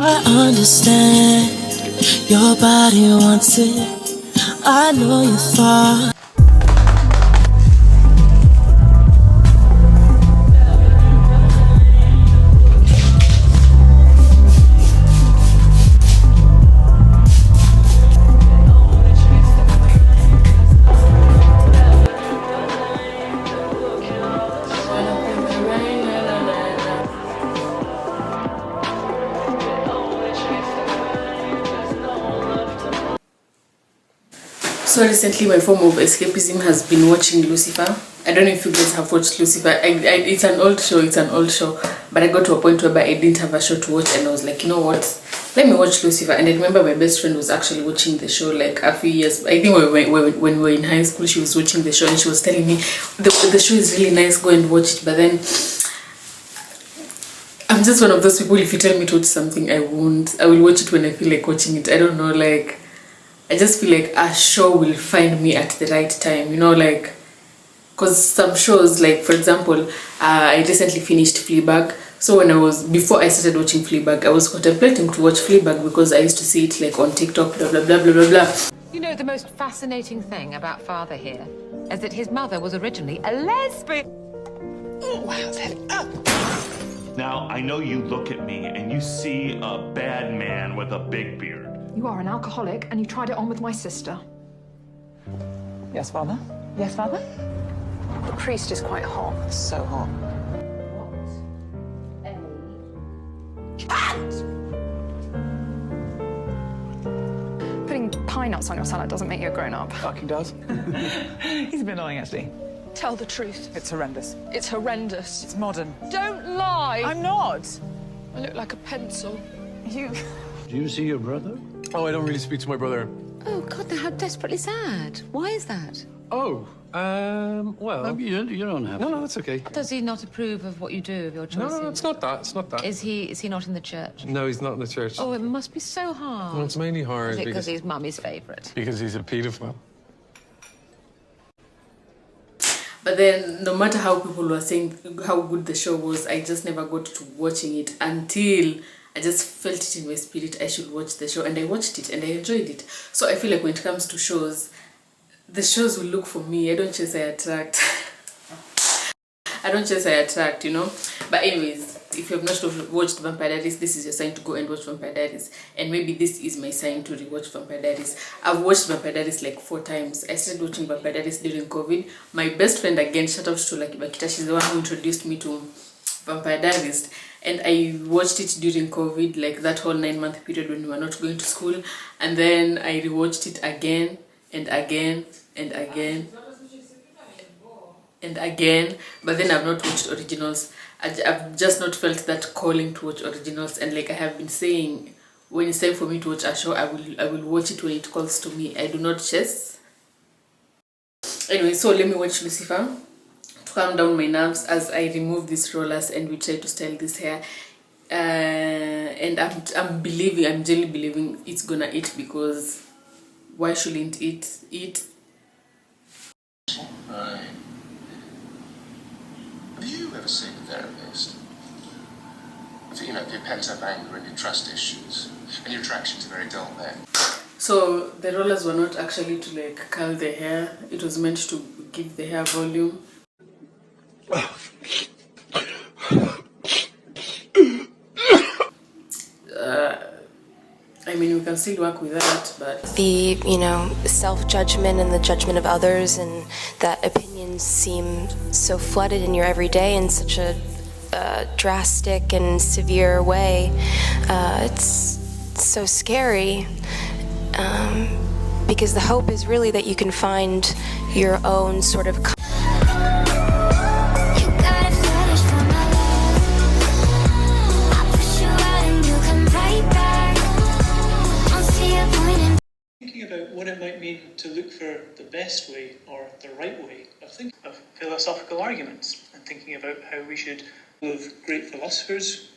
I understand your body wants it. I know you thought. So recently my form of escapism has been watching Lucifer. I don't know if you guys have watched Lucifer. It's an old show, but I got to a point where I didn't have a show to watch and I was like, you know what, let me watch Lucifer. And I remember my best friend was actually watching the show like a few years, I think when we were in high school, she was watching the show and she was telling me the show is really nice, go and watch it. But then I'm just one of those people, if you tell me to watch something, I won't. I will watch it when I feel like watching it. I don't know, like I just feel like a show will find me at the right time, you know, like, because some shows, like for example, I recently finished Fleabag. So before I started watching Fleabag, I was contemplating to watch Fleabag because I used to see it like on TikTok, blah blah blah blah blah blah. You know, the most fascinating thing about Father here is that his mother was originally a lesbian. Oh, wow. Now, I know you look at me and you see a bad man with a big beard. You are an alcoholic, and you tried it on with my sister. Yes, Father? Yes, Father? The priest is quite hot. So hot. Putting pine nuts on your salad doesn't make you a grown-up. Fucking does. He's a bit annoying, actually. Tell the truth. It's horrendous. It's horrendous. It's modern. Don't lie! I'm not! I look like a pencil. You... Do you see your brother? Oh, I don't really speak to my brother. Oh, God, how desperately sad. Why is that? Oh, well... You don't have No, to. that's okay. Does he not approve of what you do, of your choices? No, it's not that. It's not that. Is he not in the church? No, he's not in the church. Oh, it must be so hard. Well, it's mainly hard Is it because he's mummy's favourite? Because he's a paedophile. But then no matter how people were saying how good the show was, I just never got to watching it until I just felt it in my spirit I should watch the show, and I watched it and I enjoyed it. So I feel like when it comes to shows, the shows will look for me. I don't chase, I attract. I don't chase, I attract, you know. But anyways, if you have not watched Vampire Diaries, this is your sign to go and watch Vampire Diaries. And maybe this is my sign to rewatch Vampire Diaries. I've watched Vampire Diaries like 4 times. I started watching Vampire Diaries during COVID. My best friend, again, shout out to like Bakita, she's the one who introduced me to Vampire Diaries. And I watched it during COVID, like that whole 9-month period when we were not going to school. And then I rewatched it again and again and again and again. But then I've not watched originals. I've just not felt that calling to watch originals. And like I have been saying, when it's time for me to watch a show, I will watch it when it calls to me. I do not chase. Anyway, so let me watch Lucifer to calm down my nerves as I remove these rollers and we try to style this hair. And I'm genuinely believing it's gonna eat, because why shouldn't it eat? Right. Have you ever seen a therapist? You know, your pent-up anger and your trust issues and your attraction to very dull men. So the rollers were not actually to like curl the hair. It was meant to give the hair volume. I mean, we can still work with that, but the, self-judgment and the judgment of others, and that opinions seem so flooded in your everyday in such a drastic and severe way. It's so scary, because the hope is really that you can find your own sort of about what it might mean to look for the best way or the right way of philosophical arguments, and thinking about how we should love great philosophers